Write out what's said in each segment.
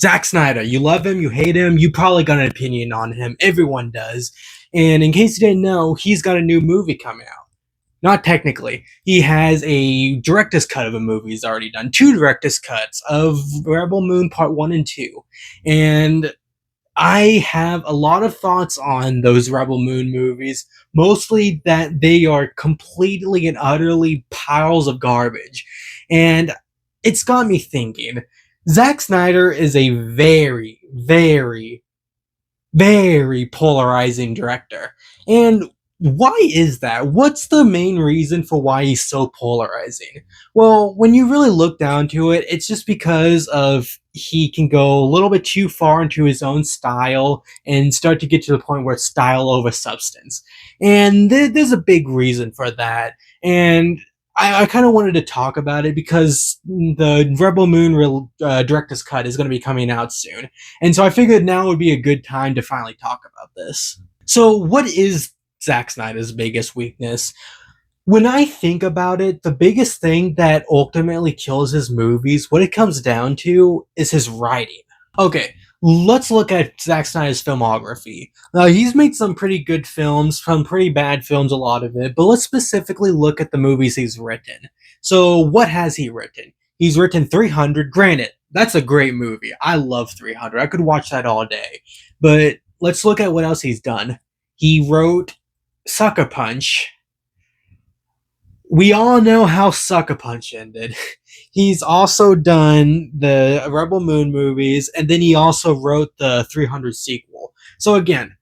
Zack Snyder, you love him, you hate him, you probably got an opinion on him. Everyone does. And in case you didn't know, he's got a new movie coming out. Not technically. He has a director's cut of a movie he's already done. Two director's cuts of Rebel Moon Part 1 and 2. And I have a lot of thoughts on those Rebel Moon movies, mostly that they are completely and utterly piles of garbage. And it's got me thinking. Zack Snyder is a very, very, very polarizing director. And why is that? What's the main reason for why he's so polarizing? Well, when you really look down to it, it's just because of he can go a little bit too far into his own style and start to get to the point where it's style over substance. And there's a big reason for that. And I kind of wanted to talk about it because the Rebel Moon director's cut is going to be coming out soon. And so I figured now would be a good time to finally talk about this. So, what is Zack Snyder's biggest weakness? When I think about it, the biggest thing that ultimately kills his movies, what it comes down to, is his writing. Okay, let's look at Zack Snyder's filmography. Now, he's made some pretty good films, some pretty bad films, a lot of it, but let's specifically look at the movies he's written. So, what has he written? He's written 300. Granted, that's a great movie. I love 300. I could watch that all day. But let's look at what else he's done. He wrote Sucker Punch. We all know how Sucker Punch ended. He's also done the Rebel Moon movies, and then he also wrote the 300 sequel. So again,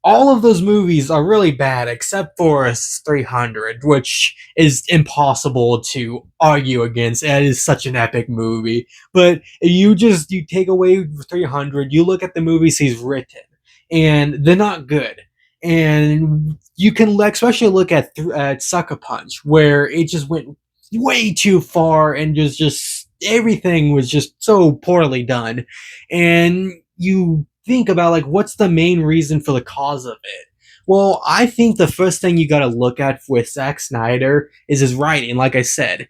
all of those movies are really bad except for 300, which is impossible to argue against. It is such an epic movie. But you take away 300, you look at the movies he's written, and they're not good. And you can especially look at Sucker Punch, where it just went way too far and just everything was just so poorly done. And you think about like what's the main reason for the cause of it. Well, I think the first thing you got to look at with Zack Snyder is his writing. Like I said,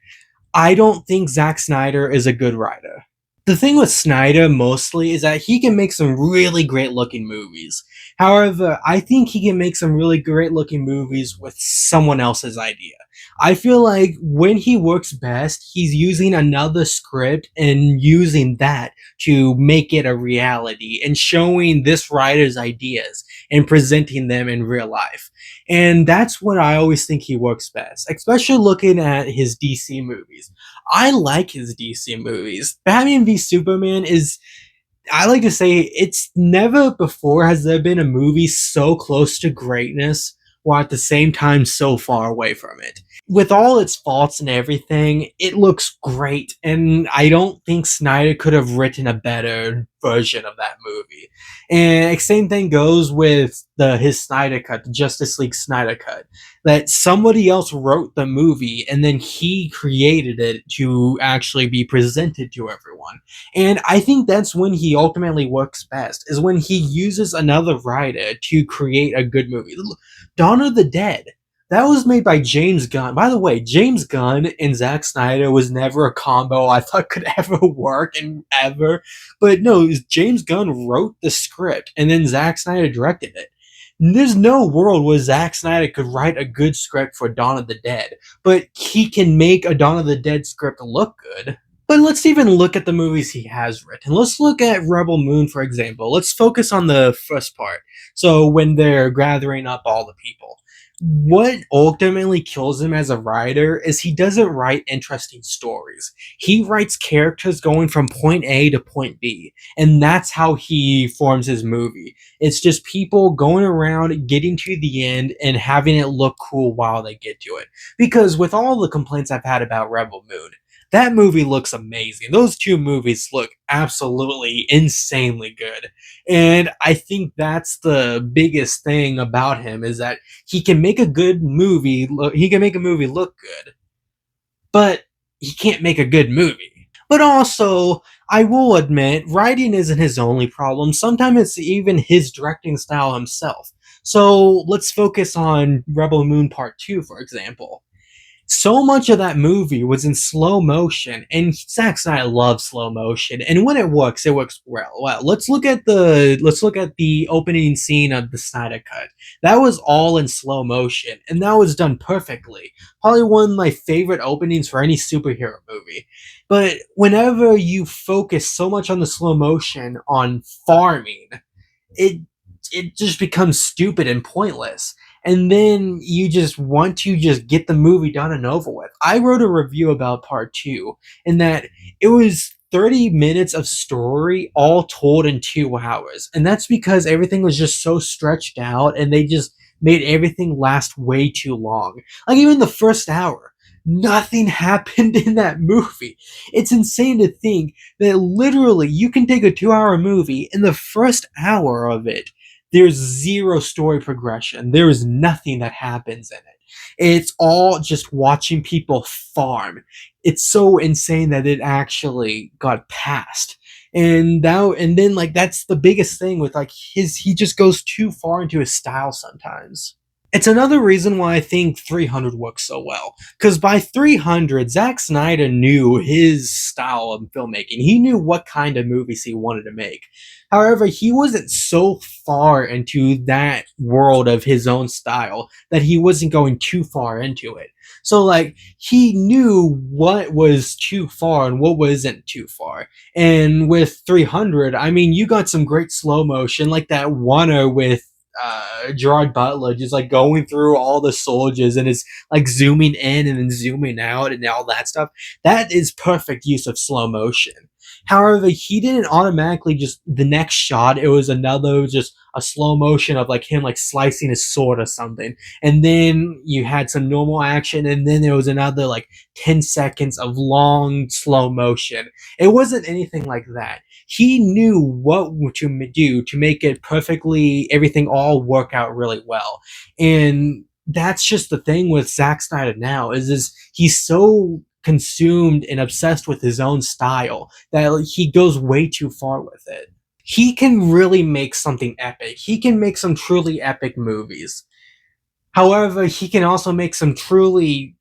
I don't think Zack Snyder is a good writer. The thing with Snyder mostly is that he can make some really great looking movies. However, I think he can make some really great looking movies with someone else's idea. I feel like when he works best, he's using another script and using that to make it a reality and showing this writer's ideas and presenting them in real life. And that's what I always think he works best, especially looking at his DC movies. I like his DC movies. Batman v Superman is, I like to say, it's never before has there been a movie so close to greatness while at the same time so far away from it. With all its faults and everything, it looks great, and I don't think Snyder could have written a better version of that movie. And same thing goes with his Snyder cut, the Justice League Snyder cut, that somebody else wrote the movie and then he created it to actually be presented to everyone. And I think that's when he ultimately works best, is when he uses another writer to create a good movie. Dawn of the Dead. That was made by James Gunn. By the way, James Gunn and Zack Snyder was never a combo I thought could ever work and ever. But no, James Gunn wrote the script and then Zack Snyder directed it. There's no world where Zack Snyder could write a good script for Dawn of the Dead, but he can make a Dawn of the Dead script look good. But let's even look at the movies he has written. Let's look at Rebel Moon, for example. Let's focus on the first part. So when they're gathering up all the people. What ultimately kills him as a writer is he doesn't write interesting stories. He writes characters going from point A to point B, and that's how he forms his movie. It's just people going around, getting to the end, and having it look cool while they get to it. Because with all the complaints I've had about Rebel Moon, that movie looks amazing. Those two movies look absolutely insanely good. And I think that's the biggest thing about him, is that he can make a good movie, he can make a movie look good, but he can't make a good movie. But also, I will admit, writing isn't his only problem. Sometimes it's even his directing style himself. So let's focus on Rebel Moon Part 2, for example. So much of that movie was in slow motion, and Zack Snyder loves slow motion. And when it works well. Well, let's look at the opening scene of the Snyder Cut. That was all in slow motion, and that was done perfectly. Probably one of my favorite openings for any superhero movie. But whenever you focus so much on the slow motion on farming, it it just becomes stupid and pointless. And then you just want to just get the movie done and over with. I wrote a review about part two, in that it was 30 minutes of story all told in 2 hours. And that's because everything was just so stretched out and they just made everything last way too long. Like even the first hour, nothing happened in that movie. It's insane to think that literally you can take a 2 hour movie, in the first hour of it there's zero story progression. There is nothing that happens in it. It's all just watching people farm. It's so insane that it actually got passed. And then like that's the biggest thing with like his he just goes too far into his style sometimes. It's another reason why I think 300 works so well. Because by 300, Zack Snyder knew his style of filmmaking. He knew what kind of movies he wanted to make. However, he wasn't so far into that world of his own style that he wasn't going too far into it. So, like, he knew what was too far and what wasn't too far. And with 300, I mean, you got some great slow motion, like that one with Gerard Butler just like going through all the soldiers and is like zooming in and then zooming out and all that stuff. That is perfect use of slow motion. However, he didn't automatically just the next shot. It was another just a slow motion of like him like slicing his sword or something, and then you had some normal action, and then there was another like 10 seconds of long slow motion. It wasn't anything like that. He knew what to do to make it perfectly everything all work out really well. And that's just the thing with Zack Snyder now is he's so consumed and obsessed with his own style that he goes way too far with it. He can really make something epic. He can make some truly epic movies. However, he can also make some truly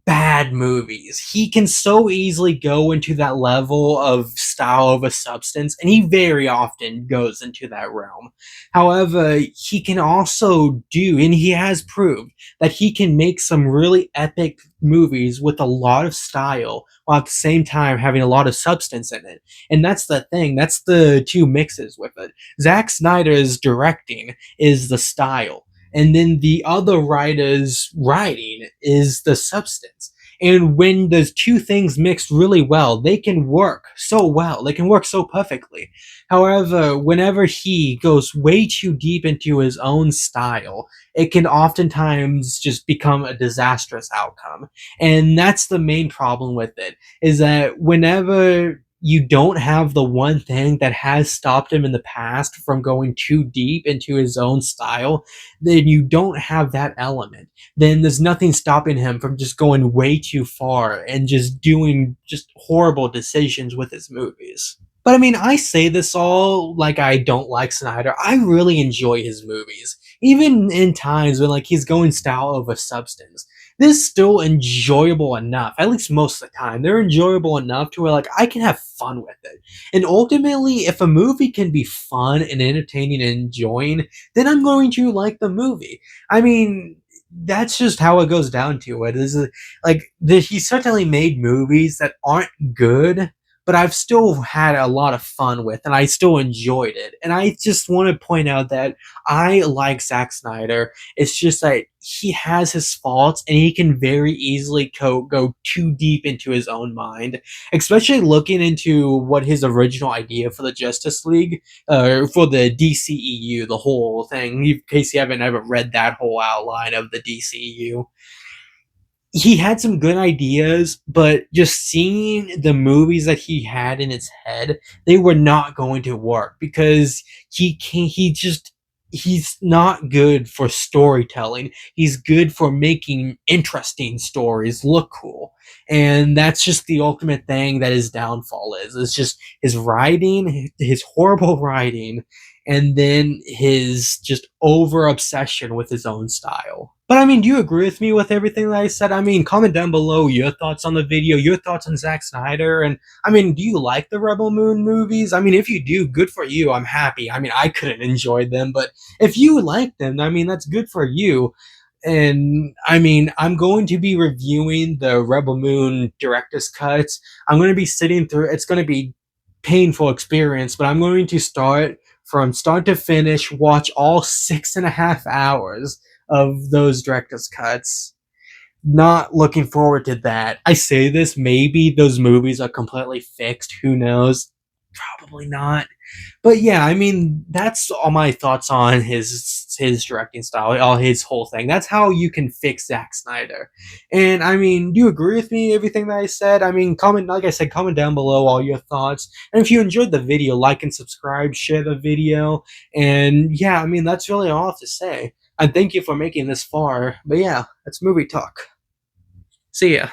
bad movies. He can so easily go into that level of style over substance, and he very often goes into that realm. However, he can also do, and he has proved, that he can make some really epic movies with a lot of style while at the same time having a lot of substance in it. And that's the thing, that's the two mixes with it. Zack Snyder's directing is the style, and then the other writer's writing is the substance. And when those two things mix really well, they can work so well. They can work so perfectly. However, whenever he goes way too deep into his own style, it can oftentimes just become a disastrous outcome. And that's the main problem with it, is that whenever you don't have the one thing that has stopped him in the past from going too deep into his own style, then you don't have that element. Then there's nothing stopping him from just going way too far and just doing just horrible decisions with his movies. But I mean, I say this all like I don't like Snyder. I really enjoy his movies. Even in times when like he's going style over substance. This is still enjoyable enough, at least most of the time. They're enjoyable enough to where like I can have fun with it. And ultimately, if a movie can be fun and entertaining and enjoying, then I'm going to like the movie. I mean, that's just how it goes down to it. Is like he certainly made movies that aren't good, but I've still had a lot of fun with, and I still enjoyed it. And I just want to point out that I like Zack Snyder. It's just that he has his faults, and he can very easily go too deep into his own mind, especially looking into what his original idea for the Justice League, for the DCEU, the whole thing. In case you haven't ever read that whole outline of the DCEU, he had some good ideas, but just seeing the movies that he had in his head, they were not going to work because he's not good for storytelling. He's good for making interesting stories look cool. And that's just the ultimate thing that his downfall is. It's just his writing, his horrible writing, and then his just over obsession with his own style. But I mean, do you agree with me with everything that I said? I mean, comment down below your thoughts on the video, your thoughts on Zack Snyder, and I mean, do you like the Rebel Moon movies? I mean, if you do, good for you. I'm happy. I mean, I couldn't enjoy them, but if you like them, I mean, that's good for you. And I mean, I'm going to be reviewing the Rebel Moon director's cuts. I'm going to be sitting through. It's going to be painful experience, but I'm going to start from start to finish, watch all 6.5 hours of those director's cuts. Not looking forward to that. I say this, maybe those movies are completely fixed. Who knows? Probably not. But yeah, I mean, that's all my thoughts on his directing style, all his whole thing. That's how you can fix Zack Snyder. And I mean, do you agree with me, everything that I said? I mean, comment, like I said, comment down below all your thoughts. And if you enjoyed the video, like and subscribe, share the video. And yeah, I mean, that's really all I have to say. And thank you for making this far. But yeah, that's movie talk. See ya.